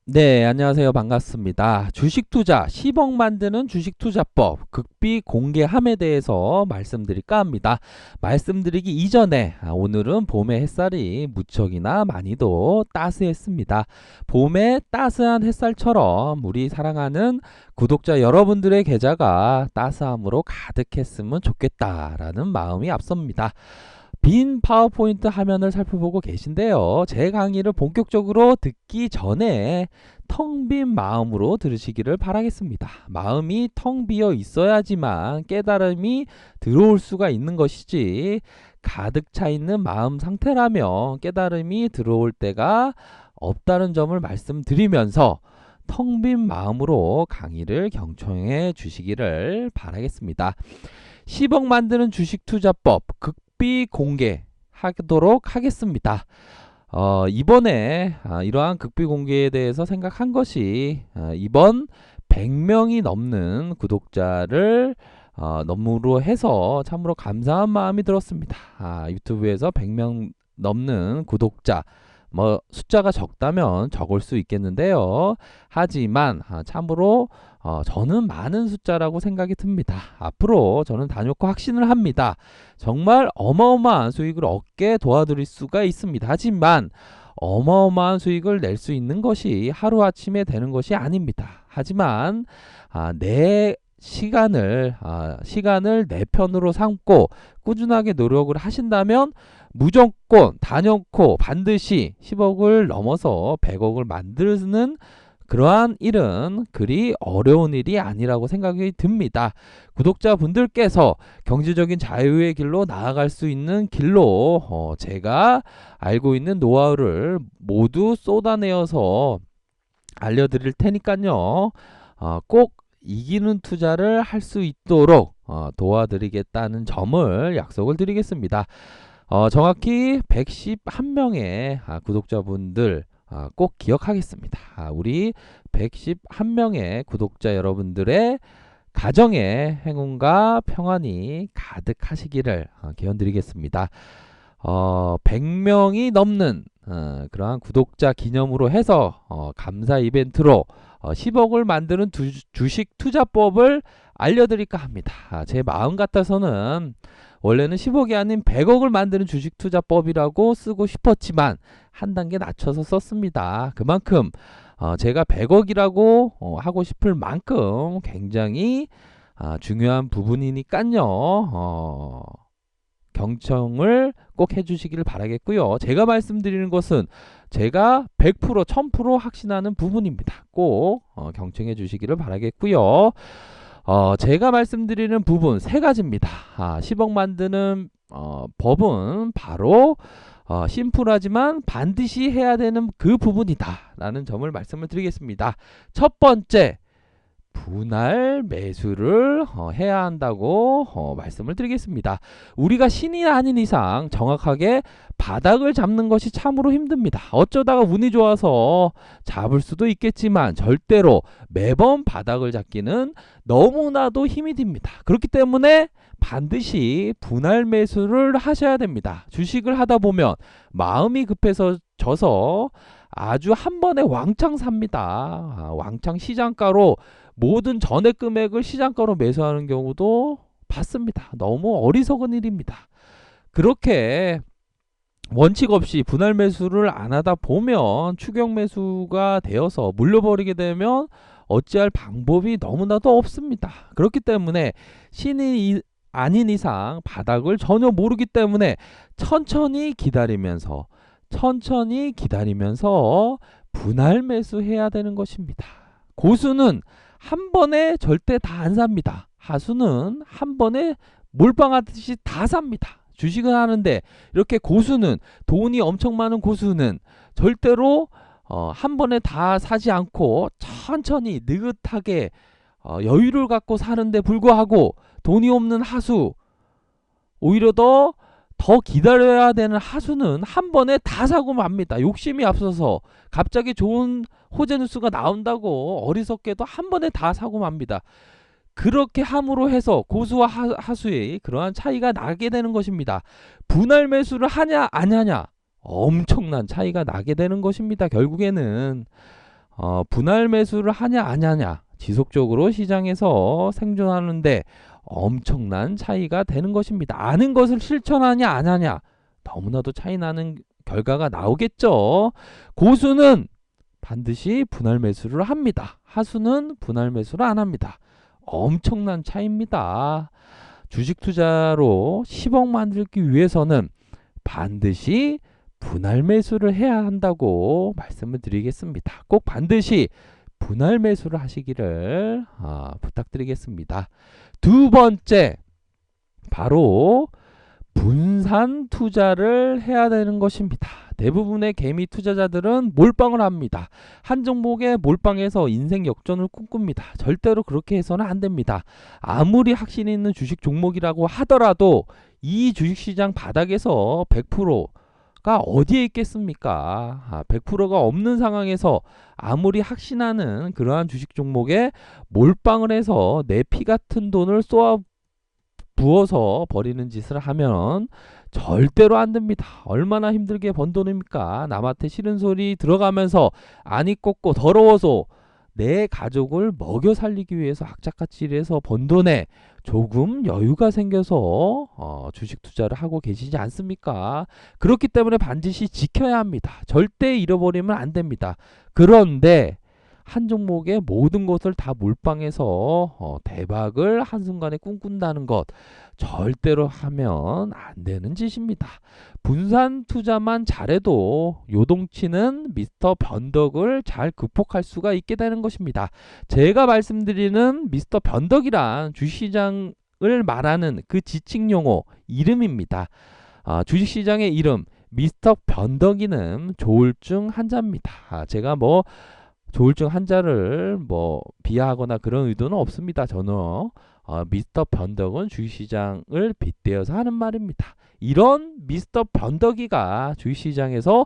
네, 안녕하세요. 반갑습니다. 주식 투자, 10억 만드는 주식 투자법, 극비 공개함에 대해서 말씀드릴까 합니다. 말씀드리기 이전에 오늘은 봄의 햇살이 무척이나 많이도 따스했습니다. 봄의 따스한 햇살처럼 우리 사랑하는 구독자 여러분들의 계좌가 따스함으로 가득했으면 좋겠다라는 마음이 앞섭니다. 빈 파워포인트 화면을 살펴보고 계신데요. 제 강의를 본격적으로 듣기 전에 텅 빈 마음으로 들으시기를 바라겠습니다. 마음이 텅 비어 있어야지만 깨달음이 들어올 수가 있는 것이지, 가득 차 있는 마음 상태라면 깨달음이 들어올 때가 없다는 점을 말씀드리면서 텅 빈 마음으로 강의를 경청해 주시기를 바라겠습니다. 10억 만드는 주식 투자법 극비 공개하도록 하겠습니다. 이번에 이러한 극비 공개에 대해서 생각한 것이 이번 100명이 넘는 구독자를 너무로 해서 참으로 감사한 마음이 들었습니다. 유튜브에서 100명 넘는 구독자, 뭐 숫자가 적다면 적을 수 있겠는데요. 하지만 참으로 저는 많은 숫자라고 생각이 듭니다. 앞으로 저는 단연코 확신을 합니다. 정말 어마어마한 수익을 얻게 도와드릴 수가 있습니다. 하지만 어마어마한 수익을 낼 수 있는 것이 하루아침에 되는 것이 아닙니다. 하지만 내 시간을 내 편으로 삼고 꾸준하게 노력을 하신다면 무조건 단연코 반드시 10억을 넘어서 100억을 만드는 그러한 일은 그리 어려운 일이 아니라고 생각이 듭니다. 구독자분들께서 경제적인 자유의 길로 나아갈 수 있는 길로 제가 알고 있는 노하우를 모두 쏟아내어서 알려드릴 테니까요. 꼭 이기는 투자를 할 수 있도록 도와드리겠다는 점을 약속을 드리겠습니다. 정확히 111명의 구독자분들 꼭 기억하겠습니다. 우리 111명의 구독자 여러분들의 가정의 행운과 평안이 가득하시기를 기원드리겠습니다. 100명이 넘는 그러한 구독자 기념으로 해서 감사 이벤트로 10억을 만드는 주식 투자법을 알려드릴까 합니다. 제 마음 같아서는 원래는 10억이 아닌 100억을 만드는 주식 투자법이라고 쓰고 싶었지만 한 단계 낮춰서 썼습니다. 그만큼 제가 100억이라고 하고 싶을 만큼 굉장히 중요한 부분이니까요. 경청을 꼭 해주시기를 바라겠고요. 제가 말씀드리는 것은 제가 100% 1000% 확신하는 부분입니다. 꼭 경청해 주시기를 바라겠고요. 제가 말씀드리는 부분 세 가지입니다. 10억 만드는 법은 바로 심플하지만 반드시 해야 되는 그 부분이다 라는 점을 말씀을 드리겠습니다. 첫 번째, 분할 매수를 해야 한다고 말씀을 드리겠습니다. 우리가 신이 아닌 이상 정확하게 바닥을 잡는 것이 참으로 힘듭니다. 어쩌다가 운이 좋아서 잡을 수도 있겠지만 절대로 매번 바닥을 잡기는 너무나도 힘이 듭니다. 그렇기 때문에 반드시 분할 매수를 하셔야 됩니다. 주식을 하다 보면 마음이 급해서 져서 아주 한 번에 왕창 삽니다. 왕창 시장가로 모든 전액 금액을 시장가로 매수하는 경우도 봤습니다. 너무 어리석은 일입니다. 그렇게 원칙 없이 분할 매수를 안 하다 보면 추격 매수가 되어서 물려버리게 되면 어찌할 방법이 너무나도 없습니다. 그렇기 때문에 신이 아닌 이상 바닥을 전혀 모르기 때문에 천천히 기다리면서 분할 매수해야 되는 것입니다. 고수는 한 번에 절대 다 안 삽니다. 하수는 한 번에 몰빵하듯이 다 삽니다. 주식을 하는데 이렇게 고수는, 돈이 엄청 많은 고수는 절대로 한 번에 다 사지 않고 천천히 느긋하게 여유를 갖고 사는데 불구하고 돈이 없는 하수, 오히려 더 기다려야 되는 하수는 한 번에 다 사고 맙니다. 욕심이 앞서서 갑자기 좋은 호재 뉴스가 나온다고 어리석게도 한 번에 다 사고 맙니다. 그렇게 함으로 해서 고수와 하수의 그러한 차이가 나게 되는 것입니다. 분할 매수를 하냐 안 하냐 엄청난 차이가 나게 되는 것입니다. 결국에는 분할 매수를 하냐 안 하냐, 지속적으로 시장에서 생존하는데 엄청난 차이가 되는 것입니다. 아는 것을 실천하냐 안 하냐, 너무나도 차이 나는 결과가 나오겠죠. 고수는 반드시 분할 매수를 합니다. 하수는 분할 매수를 안 합니다. 엄청난 차이입니다. 주식 투자로 10억 만들기 위해서는 반드시 분할 매수를 해야 한다고 말씀을 드리겠습니다. 꼭 반드시 분할 매수를 하시기를 부탁드리겠습니다. 두 번째, 바로 분산 투자를 해야 되는 것입니다. 대부분의 개미 투자자들은 몰빵을 합니다. 한 종목에 몰빵해서 인생 역전을 꿈꿉니다. 절대로 그렇게 해서는 안 됩니다. 아무리 확신이 있는 주식 종목이라고 하더라도 이 주식시장 바닥에서 100%가 어디에 있겠습니까? 100%가 없는 상황에서 아무리 확신하는 그러한 주식 종목에 몰빵을 해서 내 피 같은 돈을 쏘아 부어서 버리는 짓을 하면 절대로 안 됩니다. 얼마나 힘들게 번 돈입니까? 남한테 싫은 소리 들어가면서 안이 꽂고 더러워서 내 가족을 먹여 살리기 위해서 악착같이 일해서 번 돈에 조금 여유가 생겨서 주식 투자를 하고 계시지 않습니까? 그렇기 때문에 반드시 지켜야 합니다. 절대 잃어버리면 안 됩니다. 그런데 한 종목의 모든 것을 다 몰빵해서 대박을 한순간에 꿈꾼다는 것, 절대로 하면 안 되는 짓입니다. 분산 투자만 잘해도 요동치는 미스터 변덕을 잘 극복할 수가 있게 되는 것입니다. 제가 말씀드리는 미스터 변덕이란 주식시장을 말하는 그 지칭 용어 이름입니다. 주식시장의 이름 미스터 변덕이는 조울증 환자입니다. 제가 조울증 환자를 비하하거나 그런 의도는 없습니다. 저는 미스터 변덕은 주식시장을 빗대어서 하는 말입니다. 이런 미스터 변덕이가 주식시장에서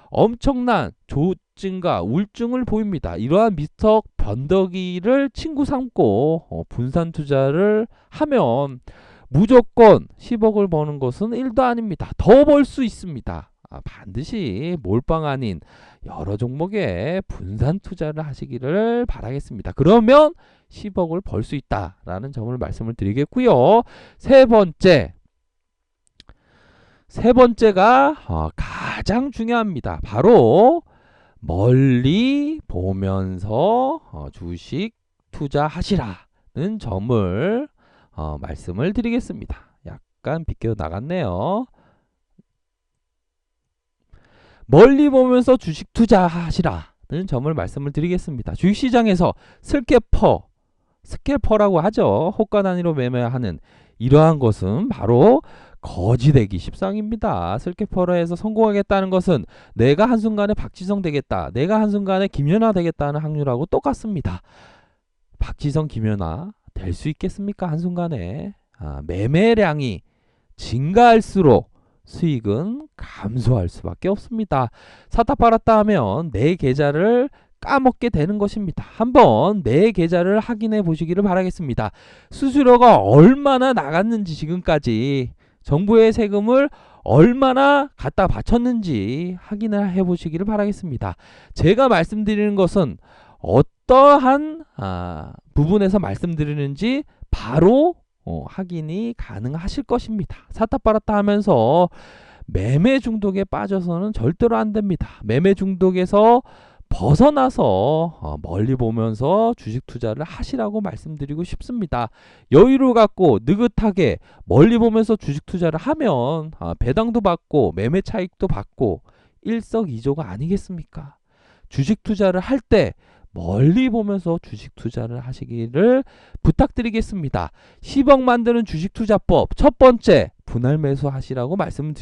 엄청난 조증과 우울증을 보입니다. 이러한 미스터 변덕이를 친구 삼고 분산 투자를 하면 무조건 10억을 버는 것은 1도 아닙니다. 더 벌 수 있습니다. 반드시 몰빵 아닌 여러 종목에 분산 투자를 하시기를 바라겠습니다. 그러면 10억을 벌 수 있다라는 점을 말씀을 드리겠고요. 세 번째가 가장 중요합니다. 바로 멀리 보면서 주식 투자하시라는 점을 말씀을 드리겠습니다. 약간 비껴 나갔네요. 멀리 보면서 주식 투자하시라는 점을 말씀을 드리겠습니다. 주식시장에서 스캐퍼라고 하죠. 호가 단위로 매매하는 이러한 것은 바로 거지되기 십상입니다. 스캐퍼로 해서 성공하겠다는 것은 내가 한순간에 박지성 되겠다, 내가 한순간에 김연아 되겠다는 확률하고 똑같습니다. 박지성, 김연아 될 수 있겠습니까? 한순간에. 매매량이 증가할수록 수익은 감소할 수밖에 없습니다. 샀다 팔았다 하면 내 계좌를 까먹게 되는 것입니다. 한번 내 계좌를 확인해 보시기를 바라겠습니다. 수수료가 얼마나 나갔는지, 지금까지 정부의 세금을 얼마나 갖다 바쳤는지 확인을 해 보시기를 바라겠습니다. 제가 말씀드리는 것은 어떠한 부분에서 말씀드리는지 바로 확인이 가능하실 것입니다. 샀다 팔았다 하면서 매매 중독에 빠져서는 절대로 안 됩니다. 매매 중독에서 벗어나서 멀리 보면서 주식 투자를 하시라고 말씀드리고 싶습니다. 여유를 갖고 느긋하게 멀리 보면서 주식 투자를 하면 배당도 받고 매매 차익도 받고 일석이조가 아니겠습니까? 주식 투자를 할 때 멀리 보면서 주식 투자를 하시기를 부탁드리겠습니다. 10억 만드는 주식 투자법, 첫 번째 분할 매수 하시라고 말씀을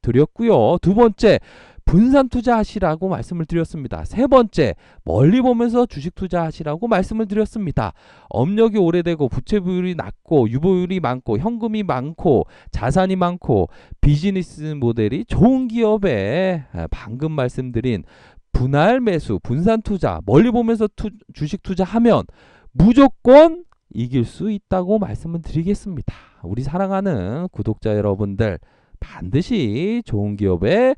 드렸고요. 두 번째 분산 투자하시라고 말씀을 드렸습니다. 세 번째 멀리 보면서 주식 투자하시라고 말씀을 드렸습니다. 업력이 오래되고 부채 비율이 낮고 유보율이 많고 현금이 많고 자산이 많고 비즈니스 모델이 좋은 기업에 방금 말씀드린 분할 매수, 분산 투자, 멀리 보면서 주식 투자하면 무조건 이길 수 있다고 말씀을 드리겠습니다. 우리 사랑하는 구독자 여러분들, 반드시 좋은 기업에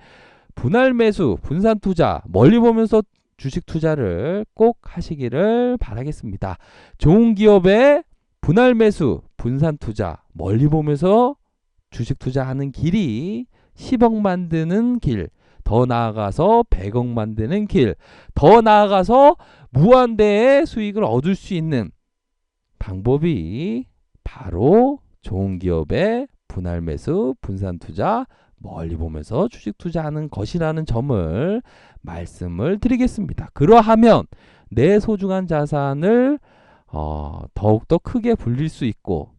분할 매수, 분산 투자, 멀리 보면서 주식 투자를 꼭 하시기를 바라겠습니다. 좋은 기업의 분할 매수, 분산 투자 멀리 보면서 주식 투자하는 길이 10억 만드는 길, 더 나아가서 100억 만드는 길, 더 나아가서 무한대의 수익을 얻을 수 있는 방법이 바로 좋은 기업의 분할 매수, 분산 투자, 멀리 보면서 주식 투자하는 것이라는 점을 말씀을 드리겠습니다. 그러하면 내 소중한 자산을 더욱더 크게 불릴 수 있고,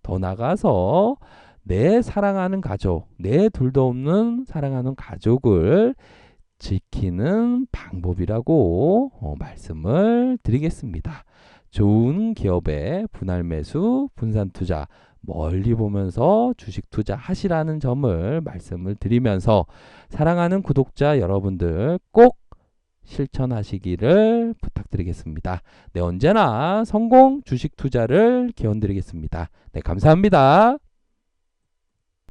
더 나가서 내 사랑하는 가족, 내 둘도 없는 사랑하는 가족을 지키는 방법이라고 말씀을 드리겠습니다. 좋은 기업의 분할 매수, 분산 투자 멀리 보면서 주식 투자 하시라는 점을 말씀을 드리면서 사랑하는 구독자 여러분들 꼭 실천하시기를 부탁드리겠습니다. 네, 언제나 성공 주식 투자를 기원드리겠습니다. 네, 감사합니다.